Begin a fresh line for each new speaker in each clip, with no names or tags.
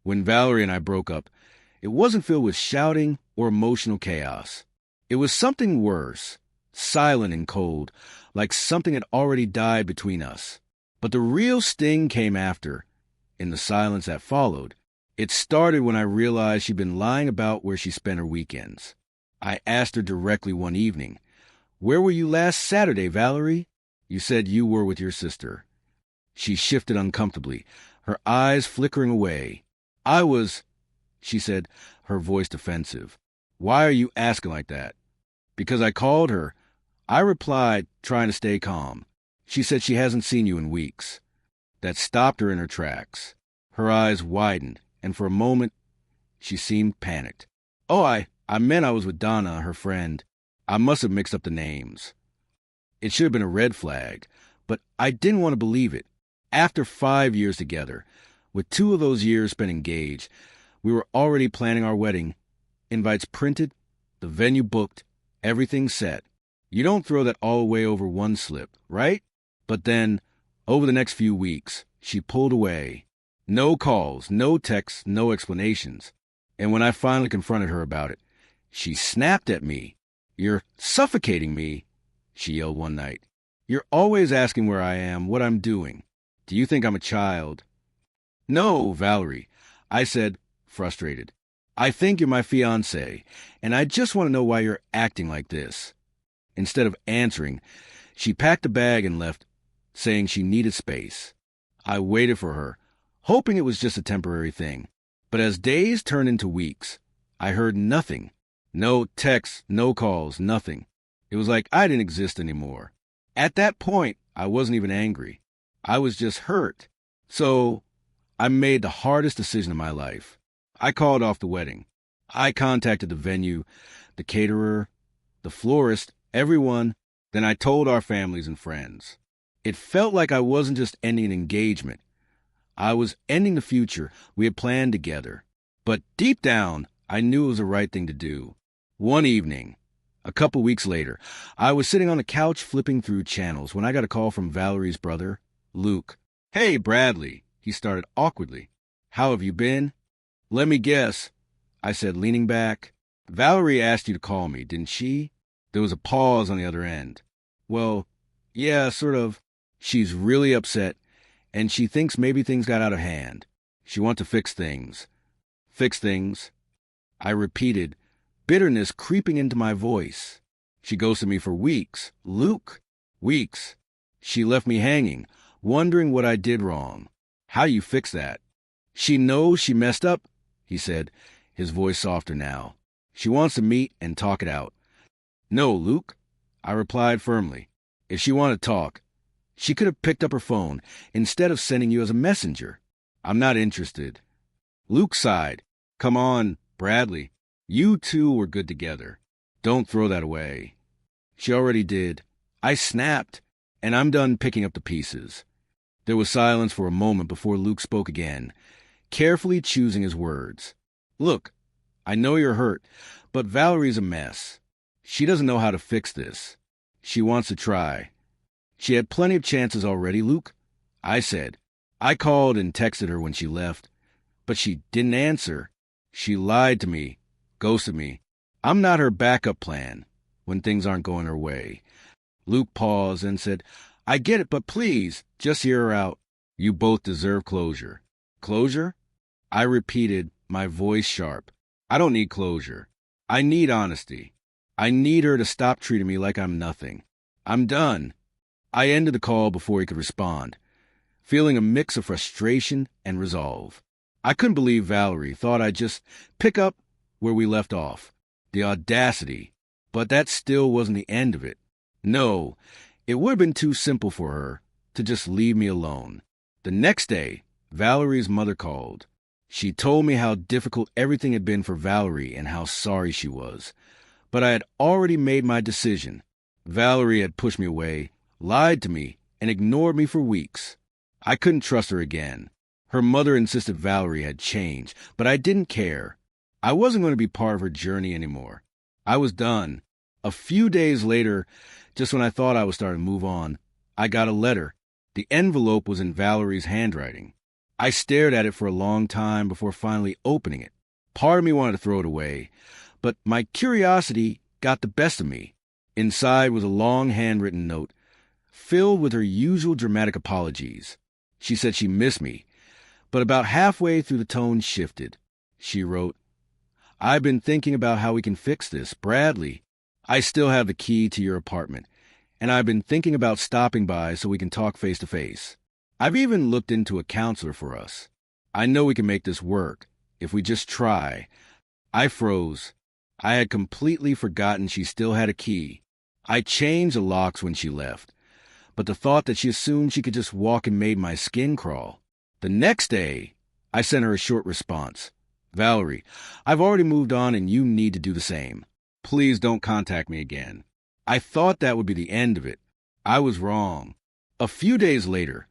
When Valerie and I broke up, it wasn't filled with shouting or emotional chaos. It was something worse, silent and cold, like something had already died between us. But the real sting came after, in the silence that followed. It started when I realized she'd been lying about where she spent her weekends. I asked her directly one evening, "Where were you last Saturday, Valerie?" "You said you were with your sister." She shifted uncomfortably, her eyes flickering away. "I was," she said, her voice defensive. "Why are you asking like that?" "Because I called her." I replied, trying to stay calm. "She said she hasn't seen you in weeks." That stopped her in her tracks. Her eyes widened, and for a moment, she seemed panicked. "Oh, I meant I was with Donna, her friend. I must have mixed up the names." It should have been a red flag, but I didn't want to believe it. After 5 years together, with 2 of those years spent engaged, we were already planning our wedding. Invites printed, the venue booked, everything set. You don't throw that all away over one slip, right? But then, over the next few weeks, she pulled away. No calls, no texts, no explanations. And when I finally confronted her about it, she snapped at me. "You're suffocating me," she yelled one night. "You're always asking where I am, what I'm doing. Do you think I'm a child?" "No, Valerie," I said, frustrated. "I think you're my fiancée, and I just want to know why you're acting like this." Instead of answering, she packed a bag and left, saying she needed space. I waited for her, hoping it was just a temporary thing. But as days turned into weeks, I heard nothing. No texts, no calls, nothing. It was like I didn't exist anymore. At that point, I wasn't even angry. I was just hurt. So I made the hardest decision of my life. I called off the wedding. I contacted the venue, the caterer, the florist, everyone. Then I told our families and friends. It felt like I wasn't just ending an engagement. I was ending the future we had planned together. But deep down, I knew it was the right thing to do. One evening, a couple weeks later, I was sitting on the couch flipping through channels when I got a call from Valerie's brother, Luke. "Hey, Bradley," he started awkwardly. "How have you been?" "Let me guess," I said, leaning back. "Valerie asked you to call me, didn't she?" There was a pause on the other end. "Well, yeah, sort of. She's really upset, and she thinks maybe things got out of hand. She wants to fix things." "Fix things?" I repeated, bitterness creeping into my voice. "She ghosted me for weeks. Luke." "Weeks. She left me hanging, wondering what I did wrong. How do you fix that?" "She knows she messed up," he said, his voice softer now. "She wants to meet and talk it out." "No, Luke," I replied firmly. "If she wanted to talk, she could have picked up her phone instead of sending you as a messenger. I'm not interested." Luke sighed. "Come on, Bradley. You two were good together. Don't throw that away." "She already did." I snapped, and I'm done picking up the pieces. There was silence for a moment before Luke spoke again, carefully choosing his words. "Look, I know you're hurt, but Valerie's a mess. She doesn't know how to fix this. She wants to try. She had plenty of chances already, Luke," I said. "I called and texted her when she left, but she didn't answer. She lied to me, ghosted me. I'm not her backup plan when things aren't going her way." Luke paused and said, "I get it, but please, just hear her out. You both deserve closure." "Closure?" I repeated, my voice sharp. "I don't need closure. I need honesty. I need her to stop treating me like I'm nothing. I'm done." I ended the call before he could respond, feeling a mix of frustration and resolve. I couldn't believe Valerie thought I'd just pick up where we left off. The audacity. But that still wasn't the end of it. No, it would have been too simple for her to just leave me alone. The next day, Valerie's mother called. She told me how difficult everything had been for Valerie and how sorry she was. But I had already made my decision. Valerie had pushed me away, lied to me, and ignored me for weeks. I couldn't trust her again. Her mother insisted Valerie had changed, but I didn't care. I wasn't going to be part of her journey anymore. I was done. A few days later, just when I thought I was starting to move on, I got a letter. The envelope was in Valerie's handwriting. I stared at it for a long time before finally opening it. Part of me wanted to throw it away, but my curiosity got the best of me. Inside was a long handwritten note, filled with her usual dramatic apologies. She said she missed me, but about halfway through the tone shifted. She wrote, "I've been thinking about how we can fix this. Bradley, I still have the key to your apartment, and I've been thinking about stopping by so we can talk face to face. I've even looked into a counselor for us. I know we can make this work, if we just try." I froze. I had completely forgotten she still had a key. I changed the locks when she left, but the thought that she assumed she could just walk in made my skin crawl. The next day, I sent her a short response. "Valerie, I've already moved on and you need to do the same. Please don't contact me again." I thought that would be the end of it. I was wrong. A few days later,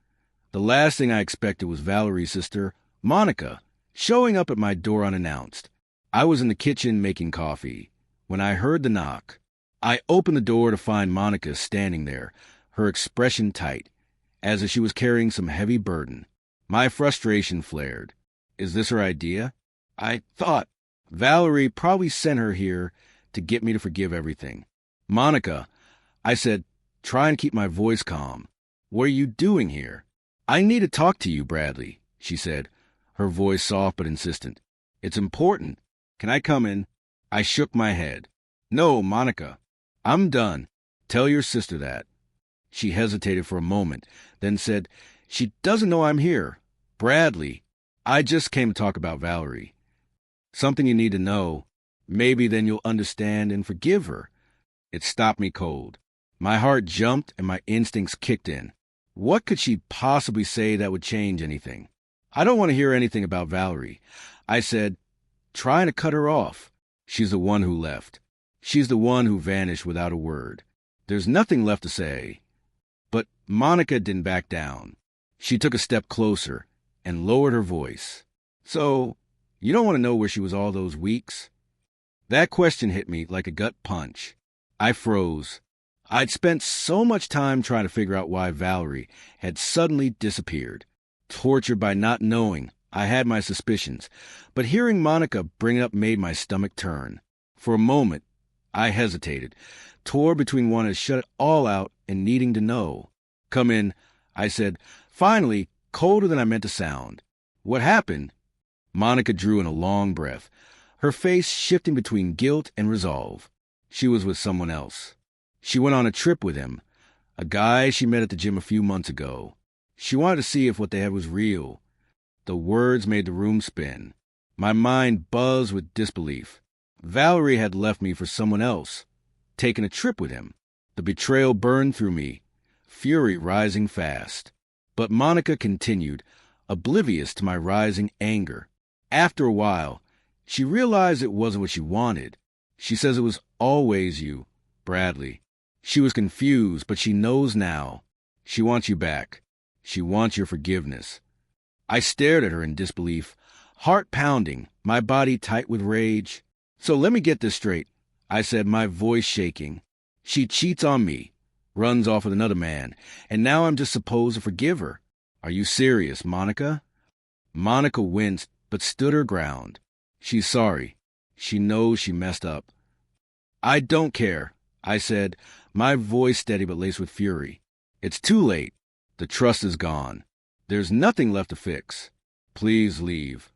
the last thing I expected was Valerie's sister, Monica, showing up at my door unannounced. I was in the kitchen making coffee when I heard the knock. I opened the door to find Monica standing there, her expression tight, as if she was carrying some heavy burden. My frustration flared. Is this her idea? I thought. Valerie probably sent her here to get me to forgive everything. "Monica," I said, trying to keep my voice calm, "what are you doing here?" "I need to talk to you, Bradley," she said, her voice soft but insistent. "It's important. Can I come in?" I shook my head. "No, Monica. I'm done. Tell your sister that." She hesitated for a moment, then said, "She doesn't know I'm here. Bradley, I just came to talk about Valerie. Something you need to know. Maybe then you'll understand and forgive her." It stopped me cold. My heart jumped and my instincts kicked in. What could she possibly say that would change anything? "I don't want to hear anything about Valerie," I said, trying to cut her off. "She's the one who left. She's the one who vanished without a word. There's nothing left to say." But Monica didn't back down. She took a step closer and lowered her voice. "So, you don't want to know where she was all those weeks?" That question hit me like a gut punch. I froze. I'd spent so much time trying to figure out why Valerie had suddenly disappeared. Tortured by not knowing, I had my suspicions, but hearing Monica bring it up made my stomach turn. For a moment, I hesitated, tore between wanting to shut it all out and needing to know. "Come in," I said, finally, colder than I meant to sound. "What happened?" Monica drew in a long breath, her face shifting between guilt and resolve. She was with someone else. She went on a trip with him, a guy she met at the gym a few months ago. She wanted to see if what they had was real. The words made the room spin. My mind buzzed with disbelief. Valerie had left me for someone else, taken a trip with him. The betrayal burned through me, fury rising fast. But Monica continued, oblivious to my rising anger. After a while, she realized it wasn't what she wanted. She says it was always you, Bradley. She was confused, but she knows now. She wants you back. She wants your forgiveness. I stared at her in disbelief, heart pounding, my body tight with rage. "So let me get this straight," I said, my voice shaking. "She cheats on me, runs off with another man, and now I'm just supposed to forgive her. Are you serious, Monica?" Monica winced, but stood her ground. She's sorry. She knows she messed up. "I don't care," I said, my voice steady but laced with fury. "It's too late. The trust is gone. There's nothing left to fix. Please leave."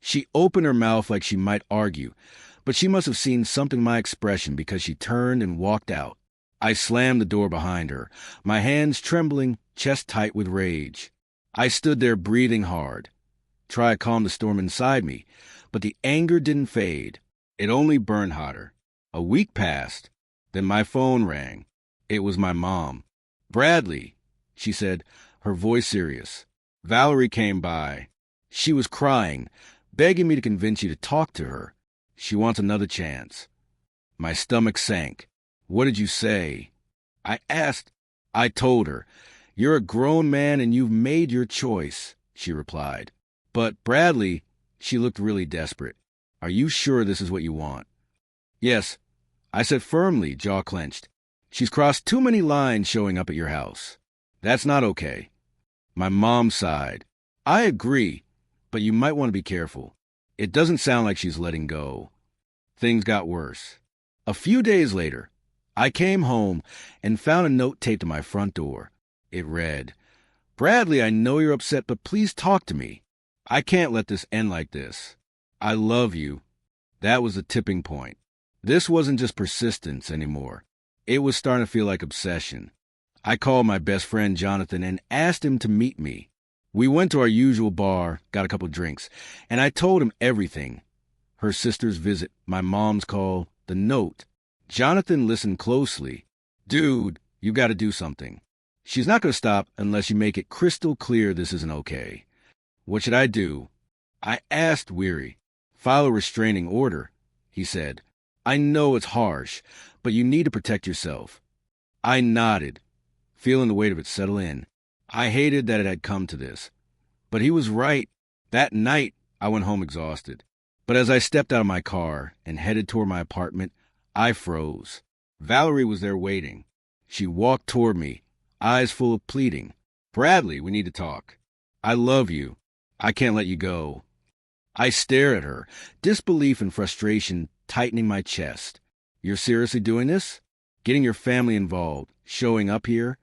She opened her mouth like she might argue, but she must have seen something in my expression because she turned and walked out. I slammed the door behind her, my hands trembling, chest tight with rage. I stood there breathing hard, tried to calm the storm inside me, but the anger didn't fade. It only burned hotter. A week passed. Then my phone rang. It was my mom. "Bradley," she said, her voice serious. "Valerie came by. She was crying, begging me to convince you to talk to her. She wants another chance." My stomach sank. "What did you say?" I asked. "I told her. You're a grown man and you've made your choice," she replied. "But Bradley," she looked really desperate. "Are you sure this is what you want?" "Yes," I said firmly, jaw clenched. "She's crossed too many lines showing up at your house. That's not okay." My mom sighed. I agree, but you might want to be careful. It doesn't sound like she's letting go. Things got worse. A few days later, I came home and found a note taped to my front door. It read, "Bradley, I know you're upset, but please talk to me. I can't let this end like this. I love you." That was the tipping point. This wasn't just persistence anymore. It was starting to feel like obsession. I called my best friend Jonathan and asked him to meet me. We went to our usual bar, got a couple drinks, and I told him everything. Her sister's visit, my mom's call, the note. Jonathan listened closely. "Dude, you got to do something. She's not going to stop unless you make it crystal clear this isn't okay." "What should I do?" I asked, weary. "File a restraining order," he said. "I know it's harsh, but you need to protect yourself." I nodded, feeling the weight of it settle in. I hated that it had come to this. But he was right. That night, I went home exhausted. But as I stepped out of my car and headed toward my apartment, I froze. Valerie was there waiting. She walked toward me, eyes full of pleading. "Bradley, we need to talk. I love you. I can't let you go." I stared at her, disbelief and frustration tightening my chest. "You're seriously doing this? Getting your family involved? Showing up here?"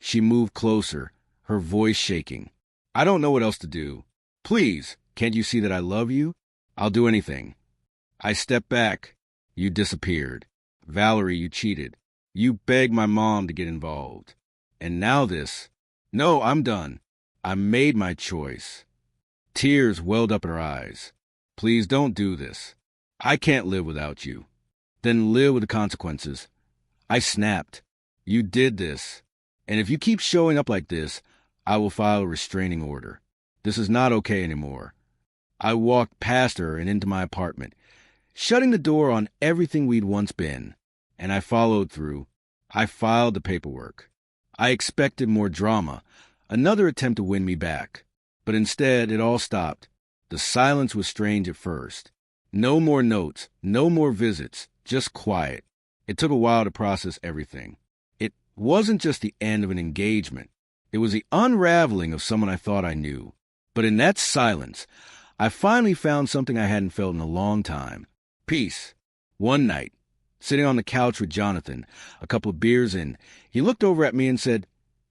She moved closer, her voice shaking. "I don't know what else to do. Please, can't you see that I love you? I'll do anything." I stepped back. "You disappeared. Valerie, you cheated. You begged my mom to get involved. And now this. No, I'm done. I made my choice." Tears welled up in her eyes. "Please don't do this. I can't live without you." "Then live with the consequences." I snapped. "You did this. And if you keep showing up like this, I will file a restraining order. This is not okay anymore." I walked past her and into my apartment, shutting the door on everything we'd once been. And I followed through. I filed the paperwork. I expected more drama, another attempt to win me back. But instead, it all stopped. The silence was strange at first. No more notes, no more visits, just quiet. It took a while to process everything. It wasn't just the end of an engagement. It was the unraveling of someone I thought I knew. But in that silence, I finally found something I hadn't felt in a long time. Peace. One night, sitting on the couch with Jonathan, a couple of beers in, he looked over at me and said,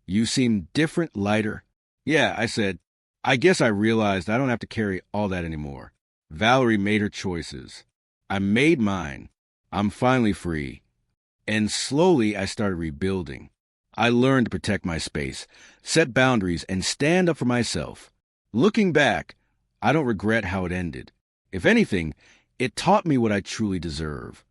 "You seem different, lighter." "Yeah," I said. "I guess I realized I don't have to carry all that anymore. Valerie made her choices. I made mine. I'm finally free." And slowly I started rebuilding. I learned to protect my space, set boundaries, and stand up for myself. Looking back, I don't regret how it ended. If anything, it taught me what I truly deserve.